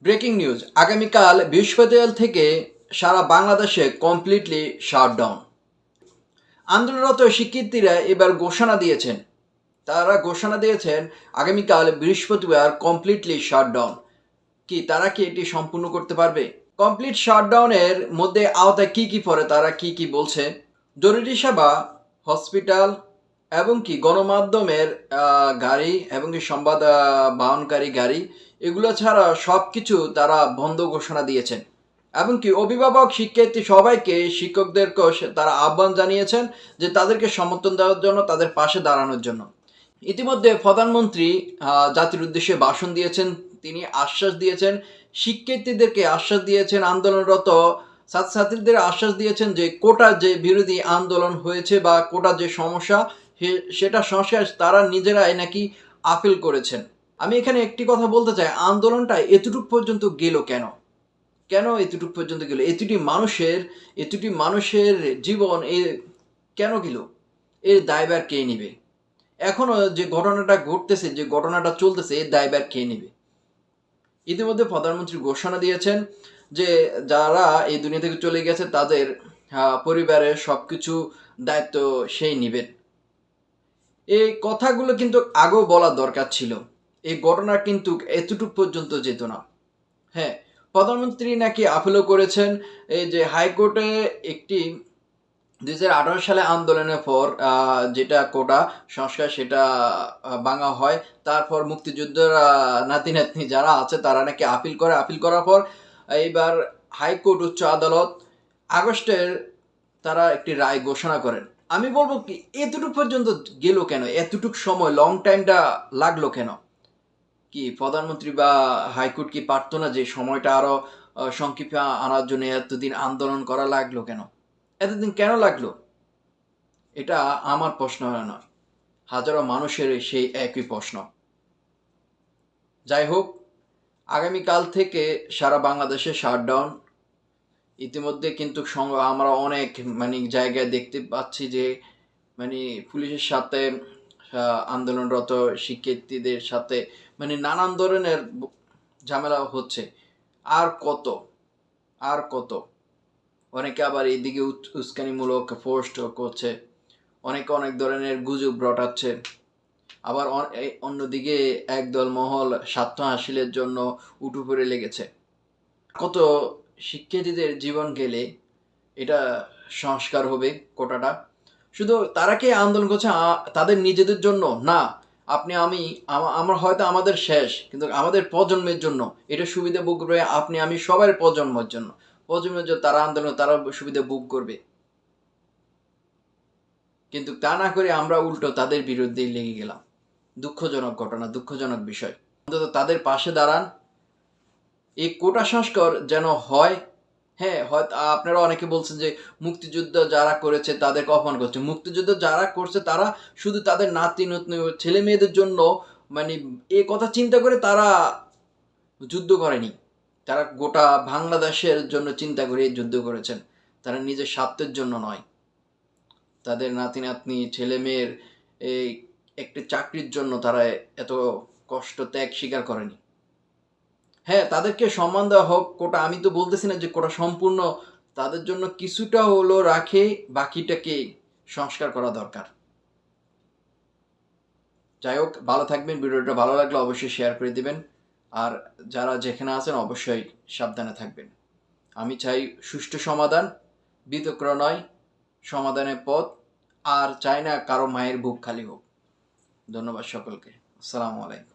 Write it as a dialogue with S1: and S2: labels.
S1: Breaking news, আগামীকাল বৃহস্পতিবার থেকে সারা বাংলাদেশে কমপ্লিটলি শাটডাউন। আন্দোলনরত শিক্ষার্থীরা এবার ঘোষণা দিয়েছেন, আগামীকাল বৃহস্পতিবার কমপ্লিটলি শাটডাউন। তারা কি এটি সম্পূর্ণ করতে পারবে? কমপ্লিট শাটডাউনের মধ্যে আওতায় কি পড়ে, তারা কি বলছে? জরুরি সেবা, হসপিটাল এবং গণমাধ্যমের গাড়ি এবং সংবাদ বাহনকারী গাড়ি, এগুলো ছাড়া সব কিছু তারা বন্ধ ঘোষণা দিয়েছেন। এবং অভিভাবক, শিক্ষার্থী সবাইকে, শিক্ষকদেরকেও তারা আহ্বান জানিয়েছেন যে তাদেরকে সমর্থন দেওয়ার জন্য, তাদের পাশে দাঁড়ানোর জন্য। ইতিমধ্যে প্রধানমন্ত্রী জাতির উদ্দেশ্যে ভাষণ দিয়েছেন। তিনি আশ্বাস দিয়েছেন, শিক্ষার্থীদেরকে আশ্বাস দিয়েছেন, আন্দোলনরত ছাত্রছাত্রীদের আশ্বাস দিয়েছেন যে কোটা যে বিরোধী আন্দোলন হয়েছে বা কোটা যে সমস্যা, সেটা সংস্কার তারা নিজেরাই নাকি আপিল করেছেন। আমি এখানে একটি কথা বলতে চাই, আন্দোলনটা এতটুকু পর্যন্ত গেল কেন? এতটুকু পর্যন্ত গেল? এতটি মানুষের জীবন কেন গেল? এর দায়ভার কে নিবে? এখনো যে ঘটনাটা ঘটতেছে, যে ঘটনাটা চলতেছে, এর দায়ভার কে নিবে? ইতিমধ্যে প্রধানমন্ত্রী ঘোষণা দিয়েছেন যে যারা এই দুনিয়া থেকে চলে গেছে তাদের পরিবারের সবকিছু দায়িত্ব সেই নিবেন। এই কথাগুলো কিন্তু আগেও বলা দরকার ছিল। এই ঘটনা কিন্তু এতটুকু পর্যন্ত যেত না। হ্যাঁ, প্রধানমন্ত্রী নাকি আপিলও করেছেন। এই যে হাইকোর্টে একটি 2018 সালে আন্দোলনের পর যেটা কোটা সংস্কার, সেটা ভাঙা হয়। তারপর মুক্তিযুদ্ধের নাতি নাতনি যারা আছে তারা নাকি আপিল করে। আপিল করার পর এইবার হাইকোর্ট, উচ্চ আদালত আগস্টের তারা একটি রায় ঘোষণা করেন। আমি বলবো এতটুকু পর্যন্ত গেল কেন? এতটুকু সময়, লং টাইমটা লাগলো কেন? প্রধানমন্ত্রী বা হাইকোর্ট কি পারতো না যে সময়টা আরো সংক্ষিপ্ত আনার জন্য? এতদিন আন্দোলন করা লাগলো কেন? এতদিন কেন লাগলো? এটা আমার প্রশ্ন নয়, হাজারো মানুষের সেই একই প্রশ্ন। যাই হোক, আগামীকাল থেকে সারা বাংলাদেশে শাটডাউন। ইতিমধ্যে কিন্তু আমরা অনেক জায়গায় দেখতে পাচ্ছি যে পুলিশের সাথে আন্দোলনরত শিক্ষার্থীদের সাথে নানান ধরনের ঝামেলা হচ্ছে। আর কত? অনেকে আবার এইদিকে উস্কানিমূলক পোস্ট করছে, অনেকে অনেক ধরনের গুজব রটাচ্ছে, আবার অন্যদিকে একদল মহল স্বার্থ হাসিলের জন্য উঠু পড়ে লেগেছে। কত শিক্ষার্থীদের জীবন গেলে এটা সংস্কার হবে কোটাটা? শুধু তারা কি আন্দোলন করছে তাদের নিজেদের জন্য না? আমার হয়তো আমাদের শেষ, কিন্তু আমাদের প্রজন্মের জন্য এটা সুবিধা ভোগ করবে। আমি সবার প্রজন্মের জন্য তারা আন্দোলন, তারা সুবিধা ভোগ করবে। কিন্তু তা না করে আমরা উল্টো তাদের বিরুদ্ধেই লেগে গেলাম। দুঃখজনক ঘটনা, দুঃখজনক বিষয়। অন্তত তাদের পাশে দাঁড়ান। এই কোটা সংস্কার যেন হয়। হ্যাঁ, হয়তো আপনারা অনেকে বলছেন যে মুক্তিযুদ্ধ যারা করেছে তাদেরকে অপমান করছে। মুক্তিযুদ্ধ যারা করছে তারা শুধু তাদের নাতি নাতনি, ছেলে মেয়েদের জন্য এই কথা চিন্তা করে তারা যুদ্ধ করেনি। তারা গোটা বাংলাদেশের জন্য চিন্তা করে যুদ্ধ করেছেন। তারা নিজের স্বার্থের জন্য নয়, তাদের নাতি নাতনি, ছেলে মেয়ের এই একটি চাকরির জন্য তারা এত কষ্ট ত্যাগ স্বীকার করেনি। হ্যাঁ, তাদেরকে সম্মান দেওয়া হোক কোটা। আমি তো বলতেছি না যে কোটা সম্পূর্ণ, তাদের জন্য কিছুটা হলো রাখে, বাকিটাকে সংস্কার করা দরকার। যাই হোক, ভালো থাকবেন। ভিডিওটা ভালো লাগলে অবশ্যই শেয়ার করে দিবেন। আর যারা যেখানে আছেন অবশ্যই সাবধানে থাকবেন। আমি চাই সুষ্ঠু সমাধান, বিতর্ক নয়, সমাধানের পথ। আর চাই না কারো মায়ের বুক খালি হোক। ধন্যবাদ সকলকে। আসসালামু আলাইকুম।